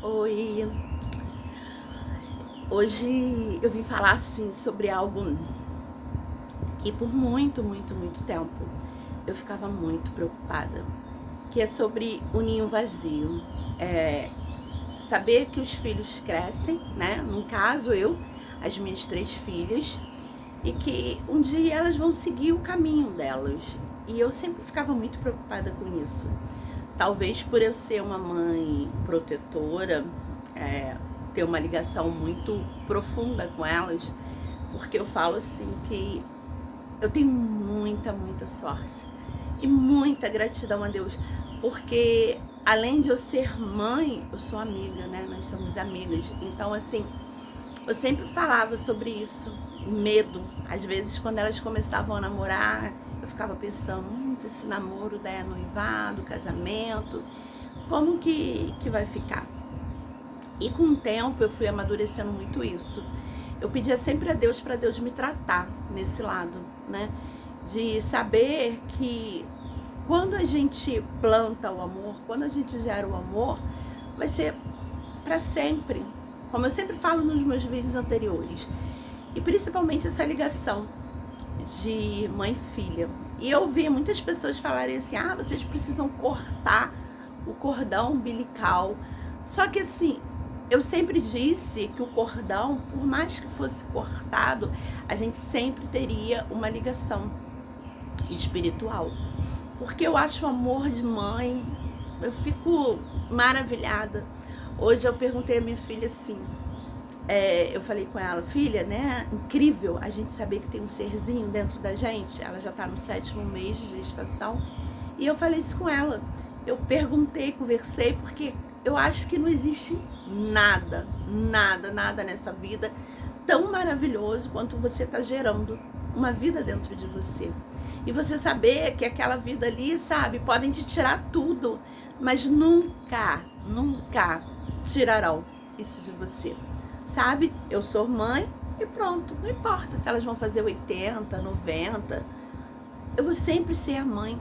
Oi, hoje eu vim falar assim sobre algo que por muito tempo eu ficava muito preocupada, que é sobre o ninho vazio. Saber que os filhos crescem, né? No caso as minhas 3 filhas, e que um dia elas vão seguir o caminho delas. E eu sempre ficava muito preocupada com isso. Talvez por eu ser uma mãe protetora, é, ter uma ligação muito profunda com elas, porque eu falo assim que eu tenho muita sorte e muita gratidão a Deus, porque além de eu ser mãe, eu sou amiga, né? Nós somos amigas. Então, assim, eu sempre falava sobre isso, medo. Às vezes, quando elas começavam a namorar, eu ficava pensando, se esse namoro der noivado, casamento, como que vai ficar? E com o tempo eu fui amadurecendo muito isso. Eu pedia sempre a Deus para Deus me tratar nesse lado, né? De saber que quando a gente planta o amor, quando a gente gera o amor, vai ser para sempre. Como eu sempre falo nos meus vídeos anteriores. E principalmente essa ligação de mãe e filha. E eu ouvi muitas pessoas falarem assim, vocês precisam cortar o cordão umbilical. Só que assim, eu sempre disse que o cordão, por mais que fosse cortado, a gente sempre teria uma ligação espiritual. Porque eu acho o amor de mãe, eu fico maravilhada. Hoje eu perguntei à minha filha assim, eu falei com ela, filha, né, incrível a gente saber que tem um serzinho dentro da gente. Ela já tá no 7º mês de gestação. E eu falei isso com ela. Eu perguntei, conversei, porque eu acho que não existe nada nessa vida tão maravilhoso quanto você tá gerando uma vida dentro de você. E você saber que aquela vida ali, sabe, podem te tirar tudo, mas nunca tirarão isso de você. Sabe? Eu sou mãe e pronto. Não importa se elas vão fazer 80, 90. Eu vou sempre ser a mãe.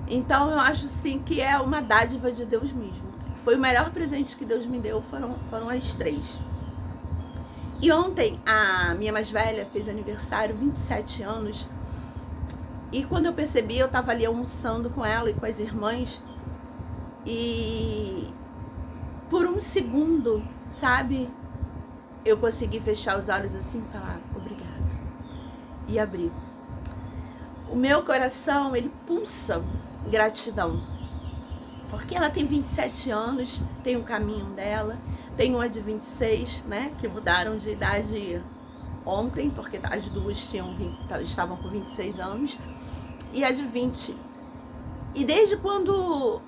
Então eu acho sim que é uma dádiva de Deus mesmo. Foi o melhor presente que Deus me deu, foram as 3. E ontem a minha mais velha fez aniversário, 27 anos. E quando eu percebi, eu tava ali almoçando com ela e com as irmãs. E por um segundo, sabe, eu consegui fechar os olhos assim e falar obrigada. E abrir. O meu coração, ele pulsa gratidão. Porque ela tem 27 anos, tem o caminho dela. Tem uma de 26, né, que mudaram de idade ontem, porque as duas estavam com 26 anos. E a de 20. E desde quando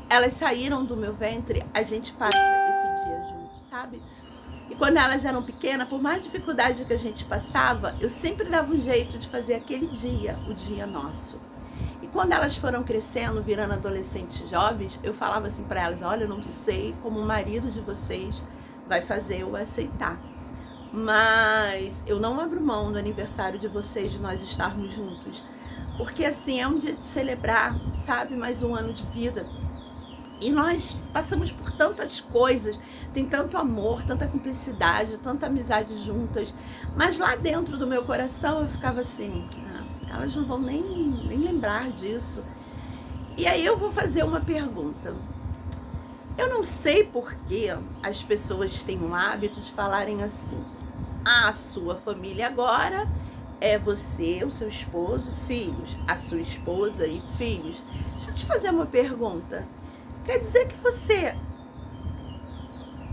elas saíram do meu ventre, a gente passa esse dia junto, sabe? E quando elas eram pequenas, por mais dificuldade que a gente passava, eu sempre dava um jeito de fazer aquele dia, o dia nosso. E quando elas foram crescendo, virando adolescentes jovens, eu falava assim para elas, olha, eu não sei como o marido de vocês vai fazer eu aceitar, mas eu não abro mão do aniversário de vocês, de nós estarmos juntos. Porque assim, é um dia de celebrar, sabe, mais um ano de vida. E nós passamos por tantas coisas, tem tanto amor, tanta cumplicidade, tanta amizade juntas. Mas lá dentro do meu coração eu ficava assim, elas não vão nem lembrar disso. E aí eu vou fazer uma pergunta. Eu não sei por que as pessoas têm o hábito de falarem assim, a sua família agora é você, o seu esposo, filhos, a sua esposa e filhos. Deixa eu te fazer uma pergunta. Quer dizer que você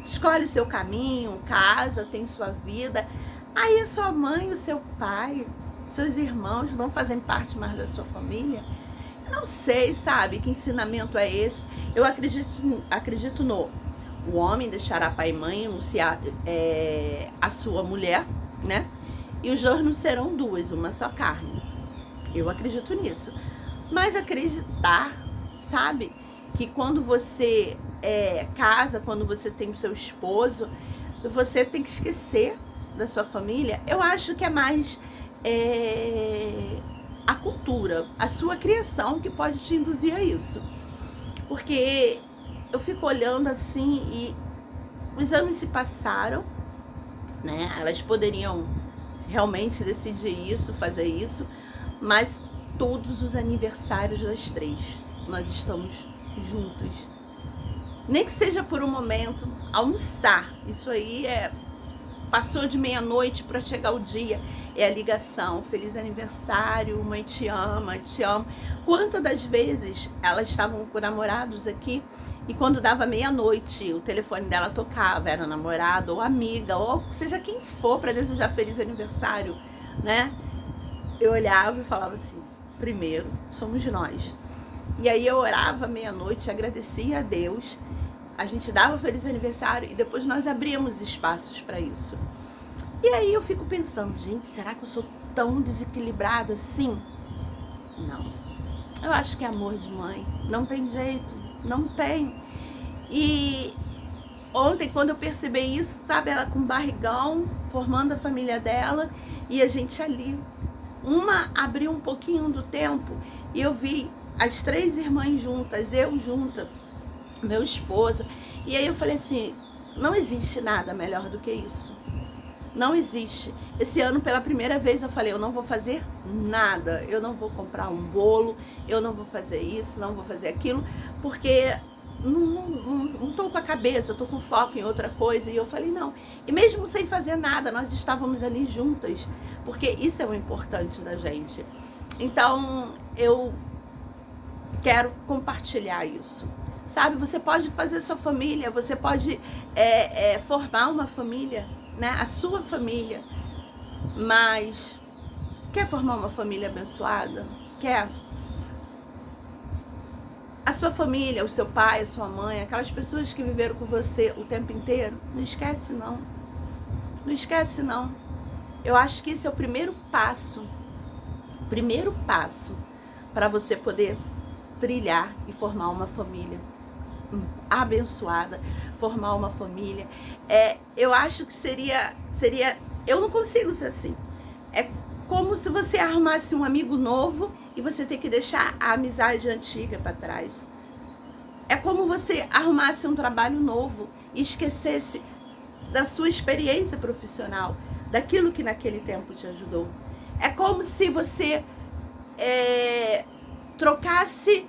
escolhe o seu caminho, casa, tem sua vida. Aí a sua mãe, o seu pai, seus irmãos não fazem parte mais da sua família? Eu não sei, sabe, que ensinamento é esse. Eu acredito no o homem deixará pai e mãe, anunciar a sua mulher, né? E os dois não serão duas, uma só carne. Eu acredito nisso. Mas acreditar, sabe, que quando você casa, quando você tem o seu esposo, você tem que esquecer da sua família, eu acho que é mais a cultura, a sua criação que pode te induzir a isso. Porque eu fico olhando assim e os anos se passaram, né? Elas poderiam realmente decidir isso, fazer isso, mas todos os aniversários das três, nós estamos juntas. Nem que seja por um momento, almoçar. Isso aí passou de meia-noite para chegar o dia. É a ligação, feliz aniversário, mãe te ama, te amo. Quantas das vezes elas estavam com namorados aqui e quando dava meia-noite o telefone dela tocava, era namorado ou amiga, ou seja quem for para desejar feliz aniversário, né? Eu olhava e falava assim, primeiro, somos nós. E aí eu orava meia-noite, agradecia a Deus, a gente dava feliz aniversário e depois nós abríamos espaços para isso. E aí eu fico pensando, gente, será que eu sou tão desequilibrada assim? Não. Eu acho que é amor de mãe. Não tem jeito, não tem. E ontem, quando eu percebi isso, sabe, ela com barrigão, formando a família dela, e a gente ali. Uma abriu um pouquinho do tempo e eu vi as três irmãs juntas, eu junta, meu esposo. E aí eu falei assim, não existe nada melhor do que isso. Não existe. Esse ano, pela primeira vez, eu falei, eu não vou fazer nada. Eu não vou comprar um bolo, eu não vou fazer isso, não vou fazer aquilo, porque não tô com a cabeça, eu tô com foco em outra coisa. E eu falei, não. E mesmo sem fazer nada, nós estávamos ali juntas, porque isso é o importante da gente. Então, eu quero compartilhar isso. Sabe, você pode fazer sua família, você pode formar uma família, né? A sua família. Mas quer formar uma família abençoada? Quer? A sua família, o seu pai, a sua mãe, aquelas pessoas que viveram com você o tempo inteiro, não esquece não. Não esquece não. Eu acho que esse é o primeiro passo para você poder trilhar e formar uma família abençoada, formar uma família. Eu acho que seria, eu não consigo ser assim. É como se você arrumasse um amigo novo e você ter que deixar a amizade antiga para trás. É como você arrumasse um trabalho novo e esquecesse da sua experiência profissional, daquilo que naquele tempo te ajudou. É como se você trocasse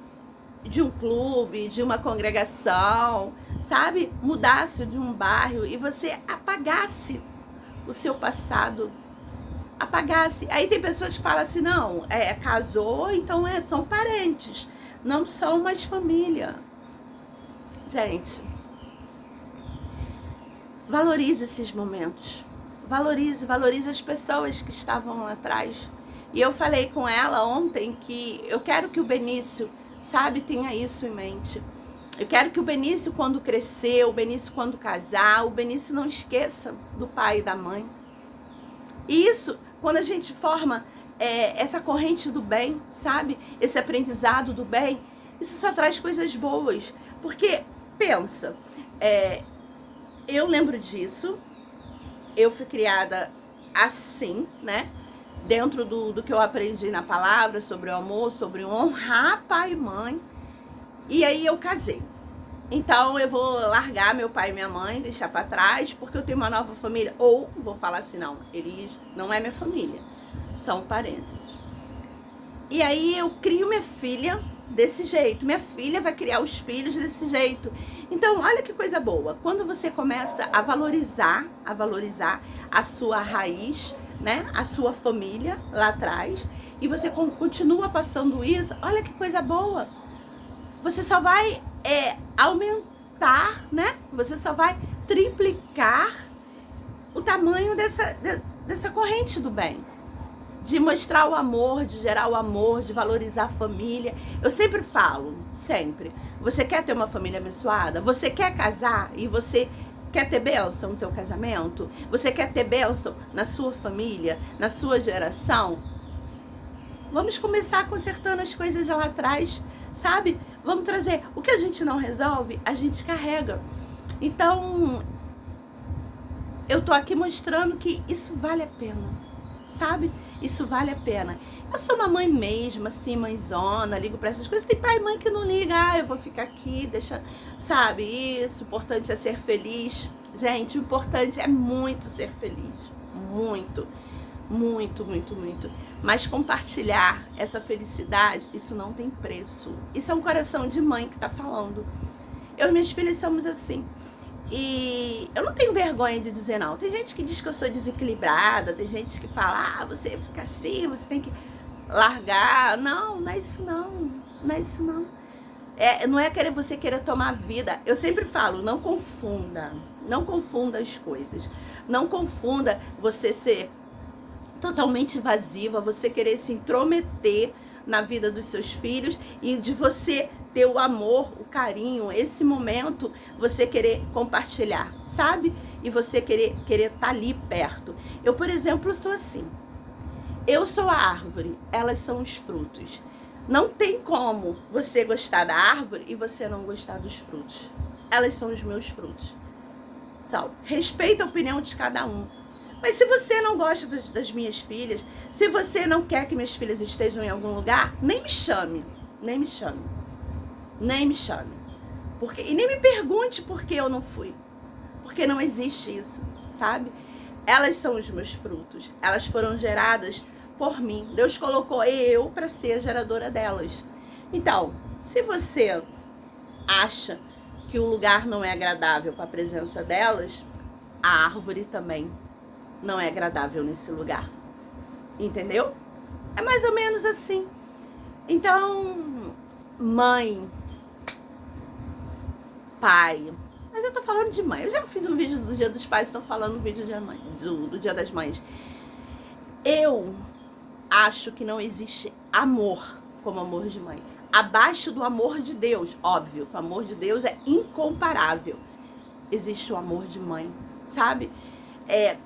de um clube, de uma congregação, sabe? Mudasse de um bairro e você apagasse o seu passado. Apagasse. Aí tem pessoas que falam assim, não, casou, então são parentes. Não são mais família. Gente, valorize esses momentos. Valorize as pessoas que estavam lá atrás. E eu falei com ela ontem que eu quero que o Benício, sabe, tenha isso em mente. Eu quero que o Benício, quando crescer, o Benício, quando casar, o Benício não esqueça do pai e da mãe. E isso, quando a gente forma essa corrente do bem, sabe, esse aprendizado do bem, isso só traz coisas boas. Porque, pensa, eu lembro disso, eu fui criada assim, né? Dentro do que eu aprendi na palavra, sobre o amor, sobre honrar pai e mãe. E aí eu casei. Então eu vou largar meu pai e minha mãe, deixar pra trás, porque eu tenho uma nova família. Ou vou falar assim, não, eles não é minha família, são parênteses. E aí eu crio minha filha desse jeito. Minha filha vai criar os filhos desse jeito. Então, olha que coisa boa. Quando você começa a valorizar a sua raiz, né? A sua família lá atrás, e você continua passando isso, olha que coisa boa. Você só vai aumentar, né? Você só vai triplicar o tamanho dessa corrente do bem. De mostrar o amor, de gerar o amor, de valorizar a família. Eu sempre falo, sempre. Você quer ter uma família abençoada? Você quer casar e você quer ter bênção no teu casamento? Você quer ter bênção na sua família, na sua geração? Vamos começar consertando as coisas de lá atrás, sabe? Vamos trazer. O que a gente não resolve, a gente carrega. Então, eu tô aqui mostrando que isso vale a pena, sabe? Isso vale a pena. Eu sou uma mãe mesmo, assim, mãezona, ligo pra essas coisas. Tem pai e mãe que não liga, eu vou ficar aqui, deixa, sabe, isso, o importante é ser feliz. Gente, o importante é muito ser feliz, muito, muito, muito, muito. Mas compartilhar essa felicidade, isso não tem preço. Isso é um coração de mãe que tá falando. Eu e minhas filhas somos assim. E eu não tenho vergonha de dizer não. Tem gente que diz que eu sou desequilibrada, tem gente que fala, você fica assim, você tem que largar. Não, não é isso não. Não é isso não. Não é você querer tomar vida. Eu sempre falo, não confunda. Não confunda as coisas. Não confunda você ser totalmente invasiva, você querer se intrometer na vida dos seus filhos e de você ter o amor, o carinho, esse momento, você querer compartilhar, sabe? E você querer estar ali perto. Eu, por exemplo, sou assim. Eu sou a árvore, elas são os frutos. Não tem como você gostar da árvore e você não gostar dos frutos. Elas são os meus frutos. Sal, respeita a opinião de cada um. Mas se você não gosta das minhas filhas, se você não quer que minhas filhas estejam em algum lugar, nem me chame. Nem me chame. Nem me chame. E nem me pergunte por que eu não fui. Porque não existe isso, sabe? Elas são os meus frutos. Elas foram geradas por mim. Deus colocou eu para ser a geradora delas. Então, se você acha que o lugar não é agradável com a presença delas, a árvore também não é agradável nesse lugar. Entendeu? É mais ou menos assim. Então, mãe, pai. Mas eu tô falando de mãe. Eu já fiz um vídeo do Dia dos Pais, estou falando um vídeo do Dia das Mães. Eu acho que não existe amor como amor de mãe. Abaixo do amor de Deus, óbvio, que o amor de Deus é incomparável. Existe o amor de mãe, sabe?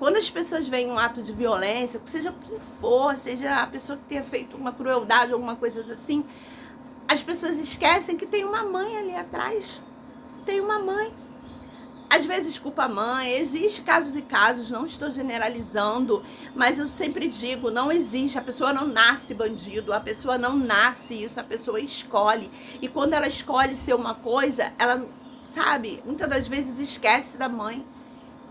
Quando as pessoas veem um ato de violência, seja quem for, seja a pessoa que tenha feito uma crueldade, alguma coisa assim, as pessoas esquecem que tem uma mãe ali atrás. Tem uma mãe. Às vezes culpa a mãe, existe casos e casos, não estou generalizando, mas eu sempre digo, não existe, a pessoa não nasce bandido, a pessoa não nasce isso, a pessoa escolhe. E quando ela escolhe ser uma coisa, ela, sabe, muitas das vezes esquece da mãe.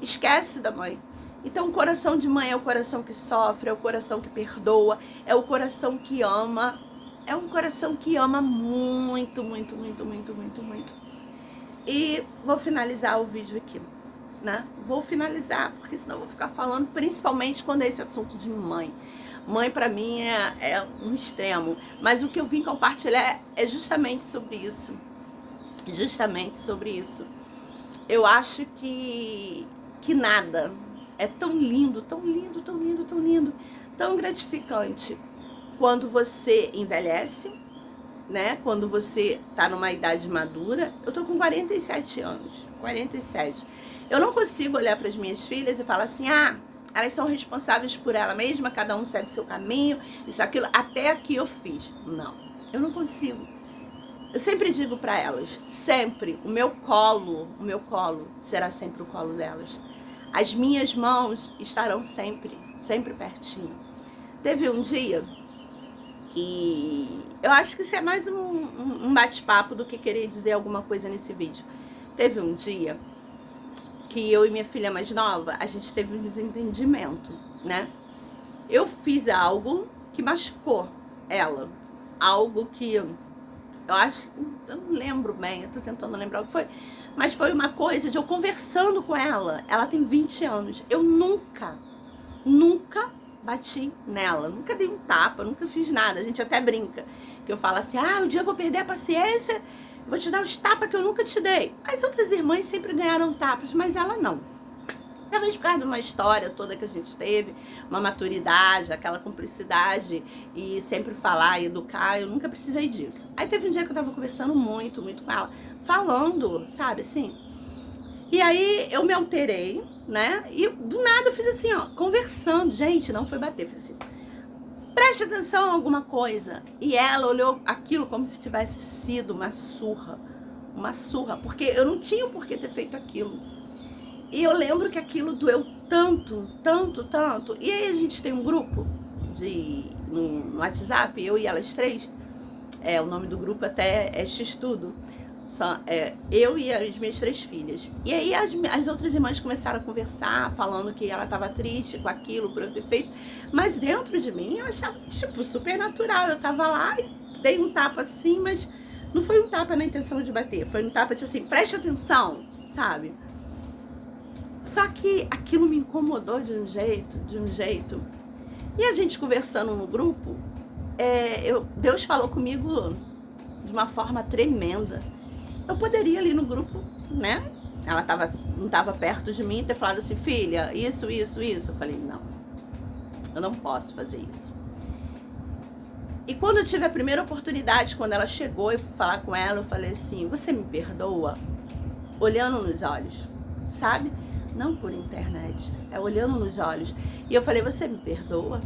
Esquece da mãe. Então o coração de mãe é o coração que sofre, é o coração que perdoa, é o coração que ama. É um coração que ama muito, muito, muito, muito, muito, muito. E vou finalizar o vídeo aqui, né? Vou finalizar, porque senão eu vou ficar falando, principalmente quando é esse assunto de mãe. Mãe, pra mim, é um extremo. Mas o que eu vim compartilhar é justamente sobre isso. Justamente sobre isso. Eu acho que nada é tão lindo, tão lindo, tão lindo, tão lindo, tão gratificante quando você envelhece, né? Quando você tá numa idade madura. Eu tô com 47 anos, 47. Eu não consigo olhar para as minhas filhas e falar assim, elas são responsáveis por ela mesma, cada um segue o seu caminho, isso, aquilo, até aqui eu fiz. Não, eu não consigo. Eu sempre digo para elas, sempre, o meu colo será sempre o colo delas. As minhas mãos estarão sempre, sempre pertinho. Teve um dia que eu acho que isso é mais um bate-papo do que querer dizer alguma coisa nesse vídeo. Teve um dia que eu e minha filha mais nova, a gente teve um desentendimento, né? Eu fiz algo que machucou ela. Algo que eu acho, eu não lembro bem, eu tô tentando lembrar o que foi. Mas foi uma coisa de eu conversando com ela. Ela tem 20 anos. Eu nunca bati nela, nunca dei um tapa, nunca fiz nada. A gente até brinca, que eu falo assim, um dia eu vou perder a paciência, vou te dar os tapas que eu nunca te dei. As outras irmãs sempre ganharam tapas, mas ela não. Talvez por causa de uma história toda que a gente teve, uma maturidade, aquela cumplicidade e sempre falar e educar, eu nunca precisei disso. Aí teve um dia que eu tava conversando muito com ela, falando, sabe, assim. E aí eu me alterei, né? E do nada eu fiz assim, conversando. Gente, não foi bater, fiz assim, preste atenção em alguma coisa. E ela olhou aquilo como se tivesse sido uma surra, porque eu não tinha por que ter feito aquilo. E eu lembro que aquilo doeu tanto, tanto, tanto. E aí a gente tem um grupo no WhatsApp, eu e elas três. O nome do grupo até é X-Tudo. Eu e as minhas 3 filhas. E aí as outras irmãs começaram a conversar, falando que ela estava triste com aquilo, por eu ter feito. Mas dentro de mim eu achava, tipo, super natural. Eu tava lá e dei um tapa assim, mas não foi um tapa na intenção de bater. Foi um tapa de assim, preste atenção, sabe? Só que aquilo me incomodou de um jeito. E a gente conversando no grupo, Deus falou comigo de uma forma tremenda. Eu poderia ali no grupo, né? Ela não estava perto de mim, ter falado assim, filha, isso. Eu falei, não, eu não posso fazer isso. E quando eu tive a primeira oportunidade, quando ela chegou e fui falar com ela, eu falei assim, você me perdoa? Olhando nos olhos, sabe? Não por internet, olhando nos olhos. E eu falei, você me perdoa?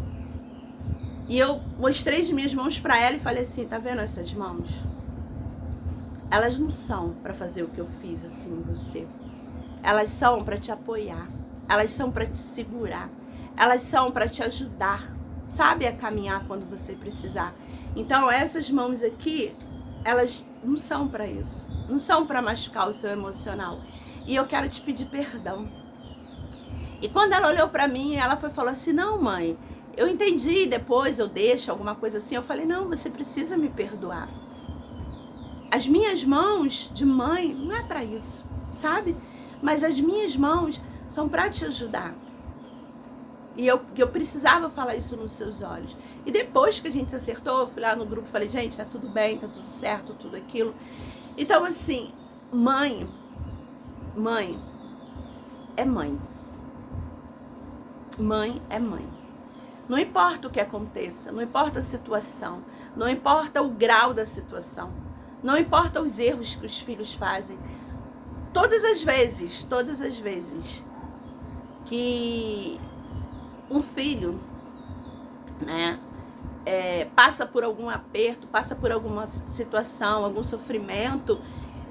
E eu mostrei as minhas mãos pra ela e falei assim, tá vendo essas mãos? Elas não são pra fazer o que eu fiz assim em você. Elas são pra te apoiar. Elas são pra te segurar. Elas são pra te ajudar, sabe, a caminhar quando você precisar. Então essas mãos aqui, elas não são pra isso. Não são pra machucar o seu emocional. E eu quero te pedir perdão. E quando ela olhou pra mim, ela falou assim, não, mãe, eu entendi, depois eu deixo alguma coisa assim. Eu falei, não, você precisa me perdoar. As minhas mãos de mãe não é pra isso, sabe? Mas as minhas mãos são pra te ajudar. E eu precisava falar isso nos seus olhos. E depois que a gente se acertou, eu fui lá no grupo e falei, gente, tá tudo bem, tá tudo certo, tudo aquilo. Então, assim, mãe é mãe. Mãe é mãe. Não importa o que aconteça, não importa a situação, não importa o grau da situação, não importa os erros que os filhos fazem. Todas as vezes que um filho, né, passa por algum aperto, passa por alguma situação, algum sofrimento,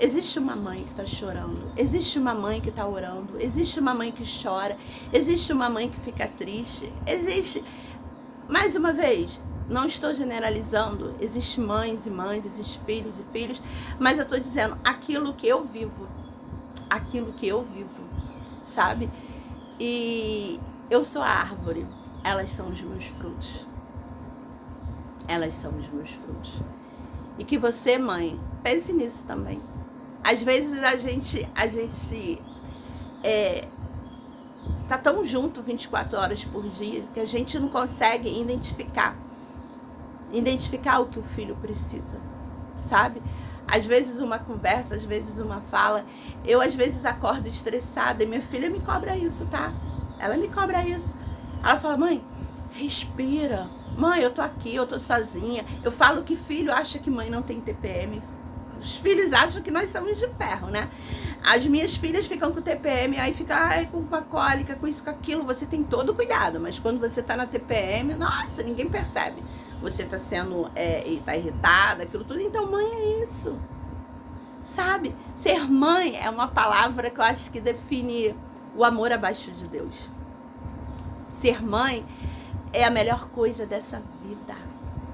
existe uma mãe que está chorando, existe uma mãe que está orando, existe uma mãe que chora, existe uma mãe que fica triste, existe, mais uma vez, não estou generalizando, existe mães e mães, existe filhos e filhos, mas eu estou dizendo aquilo que eu vivo, sabe? E eu sou a árvore, elas são os meus frutos. Elas são os meus frutos. E que você, mãe, pense nisso também. Às vezes a gente tá tão junto 24 horas por dia que a gente não consegue identificar o que o filho precisa, sabe? Às vezes uma conversa, às vezes uma fala. Eu às vezes acordo estressada e minha filha me cobra isso, tá? Ela me cobra isso. Ela fala, mãe, respira. Mãe, eu tô aqui, eu tô sozinha. Eu falo que filho acha que mãe não tem TPM. Os filhos acham que nós somos de ferro, né? As minhas filhas ficam com TPM, aí fica com uma cólica, com isso, com aquilo. Você tem todo o cuidado, mas quando você tá na TPM, nossa, ninguém percebe. Você tá sendo, tá irritada, aquilo tudo. Então, mãe é isso, sabe? Ser mãe é uma palavra que eu acho que define o amor abaixo de Deus. Ser mãe é a melhor coisa dessa vida.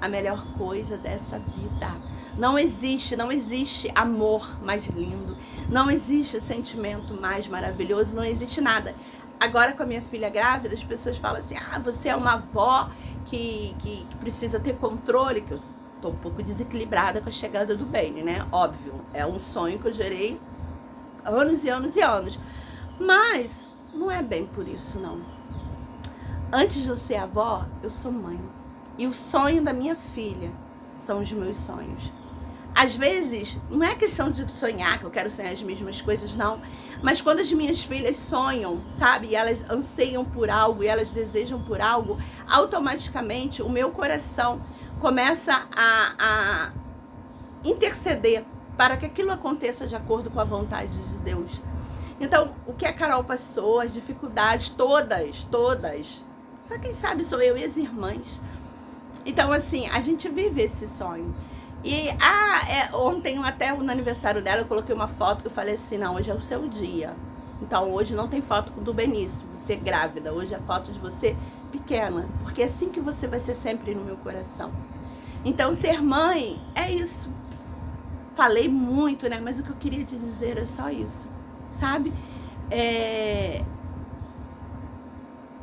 A melhor coisa dessa vida. Não existe amor mais lindo. Não existe sentimento mais maravilhoso. Não existe nada. Agora, com a minha filha grávida, as pessoas falam assim, você é uma avó que precisa ter controle, que eu tô um pouco desequilibrada com a chegada do Benny, né? Óbvio, é um sonho que eu gerei anos e anos e anos. Mas não é bem por isso, não. Antes de eu ser avó, eu sou mãe. E o sonho da minha filha são os meus sonhos. Às vezes, não é questão de sonhar, que eu quero sonhar as mesmas coisas, não. Mas quando as minhas filhas sonham, sabe? E elas anseiam por algo, e elas desejam por algo, automaticamente o meu coração começa a interceder para que aquilo aconteça de acordo com a vontade de Deus. Então, o que a Carol passou, as dificuldades, todas. Só quem sabe sou eu e as irmãs. Então, assim, a gente vive esse sonho. E ontem, até no aniversário dela, eu coloquei uma foto que eu falei assim, não, hoje é o seu dia. Então, hoje não tem foto do Benício, você grávida. Hoje é foto de você pequena, porque é assim que você vai ser sempre no meu coração. Então, ser mãe é isso. Falei muito, né? Mas o que eu queria te dizer é só isso, sabe?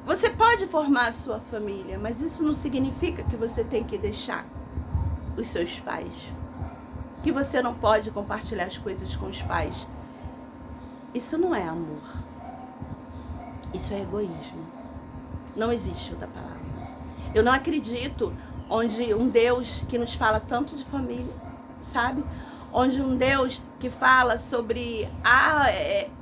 Você pode formar a sua família, mas isso não significa que você tem que deixar os seus pais, que você não pode compartilhar as coisas com os pais. Isso não é amor. Isso é egoísmo. Não existe outra palavra. Eu não acredito onde um Deus que nos fala tanto de família, sabe? Onde um Deus que fala sobre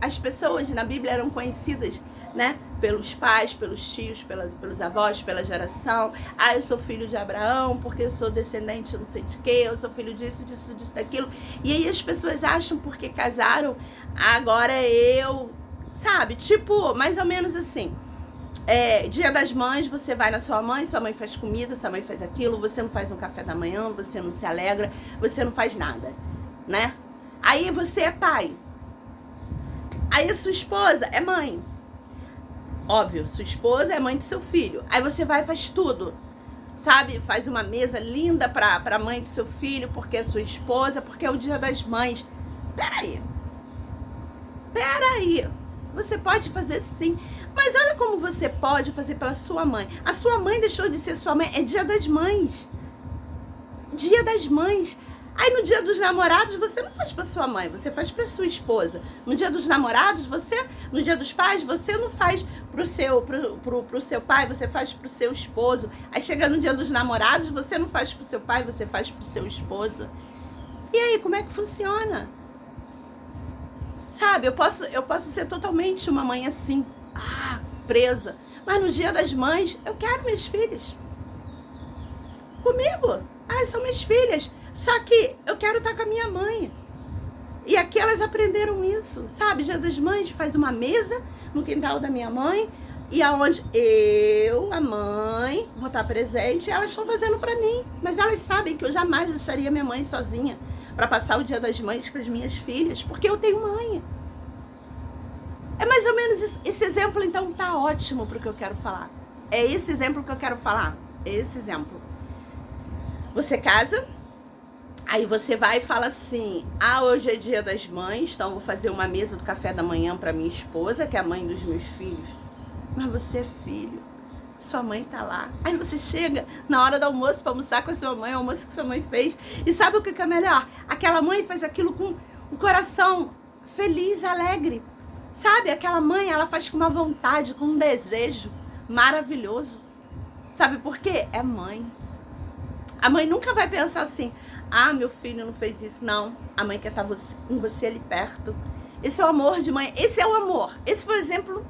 as pessoas na Bíblia eram conhecidas, né? Pelos pais, pelos tios, pelos avós, pela geração. Eu sou filho de Abraão porque eu sou descendente não sei de quê, eu sou filho disso, daquilo. E aí as pessoas acham porque casaram, agora eu, sabe? Tipo, mais ou menos assim. Dia das mães, você vai na sua mãe faz comida, sua mãe faz aquilo, você não faz um café da manhã, você não se alegra, você não faz nada, né? Aí você é pai. Aí a sua esposa é mãe. Óbvio, sua esposa é mãe de seu filho. Aí você vai e faz tudo, sabe? Faz uma mesa linda pra mãe do seu filho, porque é sua esposa, porque é o dia das mães. Peraí. Você pode fazer sim. Mas olha como você pode fazer pela sua mãe. A sua mãe deixou de ser sua mãe. É dia das mães. Dia das mães. Aí no dia dos namorados você não faz pra sua mãe, você faz pra sua esposa. No dia dos namorados no dia dos pais você não faz pro seu pai, você faz pro seu esposo. Aí chega no dia dos namorados você não faz pro seu pai, você faz pro seu esposo. E aí, como é que funciona? Sabe, eu posso ser totalmente uma mãe assim, presa. Mas no dia das mães, eu quero minhas filhas comigo. São minhas filhas. Só que eu quero estar com a minha mãe. E aqui elas aprenderam isso, sabe? Dia das mães, faz uma mesa no quintal da minha mãe, e aonde eu, a mãe, vou estar presente, elas estão fazendo pra mim. Mas elas sabem que eu jamais deixaria minha mãe sozinha para passar o dia das mães com as minhas filhas, porque eu tenho mãe. É mais ou menos isso. Esse exemplo, então, tá ótimo pro que eu quero falar. É esse exemplo que eu quero falar. É esse exemplo. Você casa, aí você vai e fala assim, hoje é dia das mães, então eu vou fazer uma mesa do café da manhã pra minha esposa, que é a mãe dos meus filhos. Mas você é filho, sua mãe tá lá. Aí você chega na hora do almoço pra almoçar com a sua mãe, o almoço que sua mãe fez. E sabe o que é melhor? Aquela mãe faz aquilo com o coração feliz, alegre. Sabe, aquela mãe, ela faz com uma vontade, com um desejo maravilhoso. Sabe por quê? É mãe. A mãe nunca vai pensar assim, meu filho não fez isso. Não, a mãe quer estar com você ali perto. Esse é o amor de mãe, esse é o amor. Esse foi o exemplo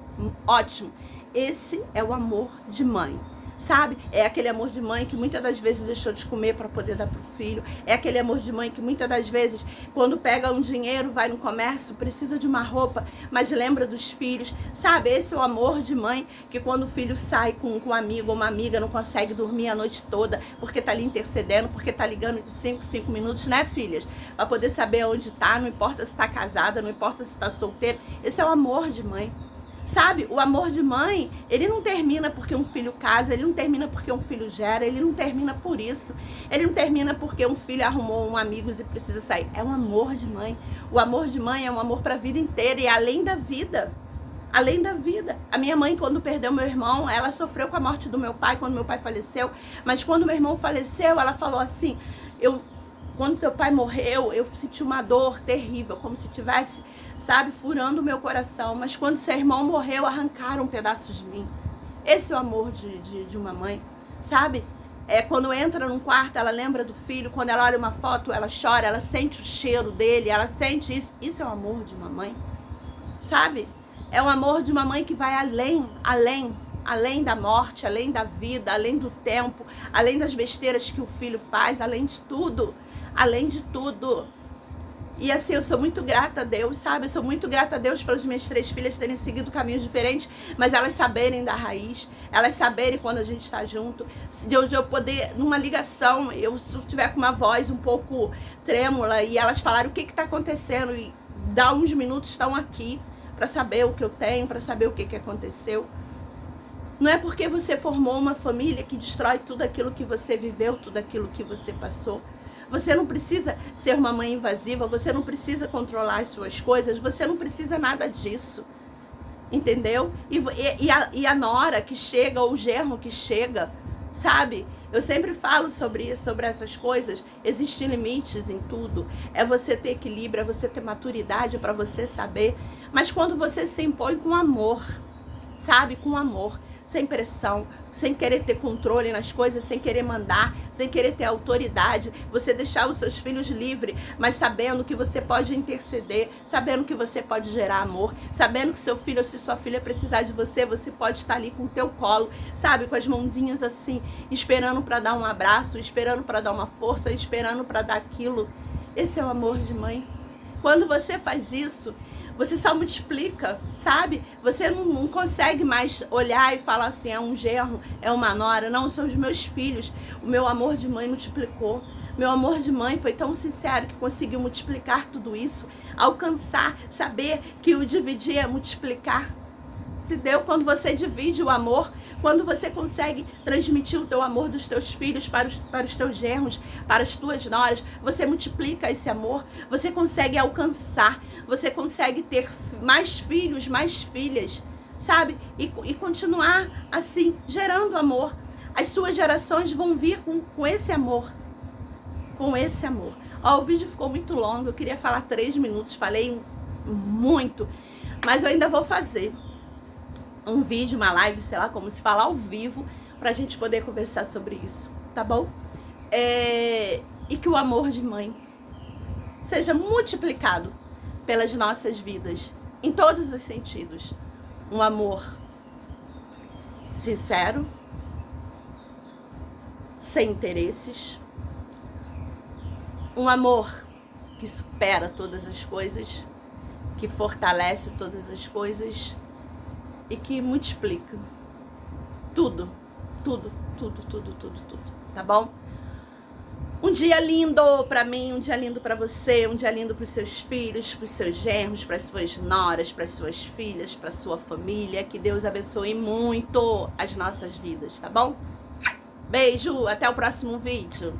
ótimo. Esse é o amor de mãe. Sabe? É aquele amor de mãe que muitas das vezes deixou de comer para poder dar pro filho. É aquele amor de mãe que muitas das vezes, quando pega um dinheiro, vai no comércio, precisa de uma roupa, mas lembra dos filhos. Sabe? Esse é o amor de mãe que quando o filho sai com um amigo ou uma amiga, não consegue dormir a noite toda, porque tá ali intercedendo, porque tá ligando de 5 minutos, né, filhas? Pra poder saber onde tá, não importa se tá casada, não importa se tá solteira. Esse é o amor de mãe. Sabe, o amor de mãe, ele não termina porque um filho casa, ele não termina porque um filho gera, ele não termina por isso. Ele não termina porque um filho arrumou um amigo e precisa sair. É um amor de mãe. O amor de mãe é um amor para a vida inteira e além da vida. Além da vida. A minha mãe, quando perdeu meu irmão, ela sofreu com a morte do meu pai, quando meu pai faleceu. Mas quando meu irmão faleceu, ela falou assim, quando seu pai morreu, eu senti uma dor terrível, como se tivesse, sabe, furando o meu coração. Mas quando seu irmão morreu, arrancaram pedaços de mim. Esse é o amor de uma mãe, sabe? Quando entra num quarto, ela lembra do filho. Quando ela olha uma foto, ela chora, ela sente o cheiro dele, ela sente isso. Isso é o amor de uma mãe, sabe? É o amor de uma mãe que vai além da morte, além da vida, além do tempo, além das besteiras que o filho faz, além de tudo. Além de tudo. E assim, eu sou muito grata a Deus, sabe? Eu sou muito grata a Deus pelas minhas 3 filhas terem seguido caminhos diferentes, mas elas saberem da raiz, elas saberem quando a gente está junto, de eu poder, numa ligação, se eu tiver com uma voz um pouco trêmula e elas falarem o que está acontecendo e dá uns minutos estão aqui para saber o que eu tenho, para saber o que aconteceu. Não é porque você formou uma família que destrói tudo aquilo que você viveu, tudo aquilo que você passou. Você não precisa ser uma mãe invasiva, você não precisa controlar as suas coisas, você não precisa nada disso. Entendeu? E a nora que chega, ou o genro que chega, sabe? Eu sempre falo sobre isso, sobre essas coisas. Existem limites em tudo. É você ter equilíbrio, é você ter maturidade para você saber. Mas quando você se impõe com amor, sabe? Com amor, sem pressão, sem querer ter controle nas coisas, sem querer mandar, sem querer ter autoridade, você deixar os seus filhos livres, mas sabendo que você pode interceder, sabendo que você pode gerar amor, sabendo que seu filho ou se sua filha precisar de você, você pode estar ali com o teu colo, sabe, com as mãozinhas assim, esperando para dar um abraço, esperando para dar uma força, esperando para dar aquilo. Esse é o amor de mãe. Quando você faz isso, você só multiplica, sabe? Você não consegue mais olhar e falar assim, é um genro, é uma nora. Não, são os meus filhos. O meu amor de mãe multiplicou. Meu amor de mãe foi tão sincero que conseguiu multiplicar tudo isso. Alcançar, saber que o dividir é multiplicar. Entendeu? Quando você divide o amor, quando você consegue transmitir o teu amor dos teus filhos para os teus genros, para as tuas noras, você multiplica esse amor, você consegue alcançar, você consegue ter mais filhos, mais filhas, sabe? E continuar assim, gerando amor. As suas gerações vão vir com esse amor, com esse amor. Ó, o vídeo ficou muito longo, eu queria falar 3 minutos, falei muito, mas eu ainda vou fazer um vídeo, uma live, sei lá, como se fala, ao vivo, pra gente poder conversar sobre isso, tá bom? E que o amor de mãe seja multiplicado pelas nossas vidas, em todos os sentidos. Um amor sincero, sem interesses, um amor que supera todas as coisas, que fortalece todas as coisas, e que multiplica tudo, tudo, tudo, tudo, tudo, tudo, tá bom? Um dia lindo pra mim, um dia lindo pra você, um dia lindo pros seus filhos, pros seus genros, pras suas noras, pras suas filhas, pra sua família. Que Deus abençoe muito as nossas vidas, tá bom? Beijo, até o próximo vídeo.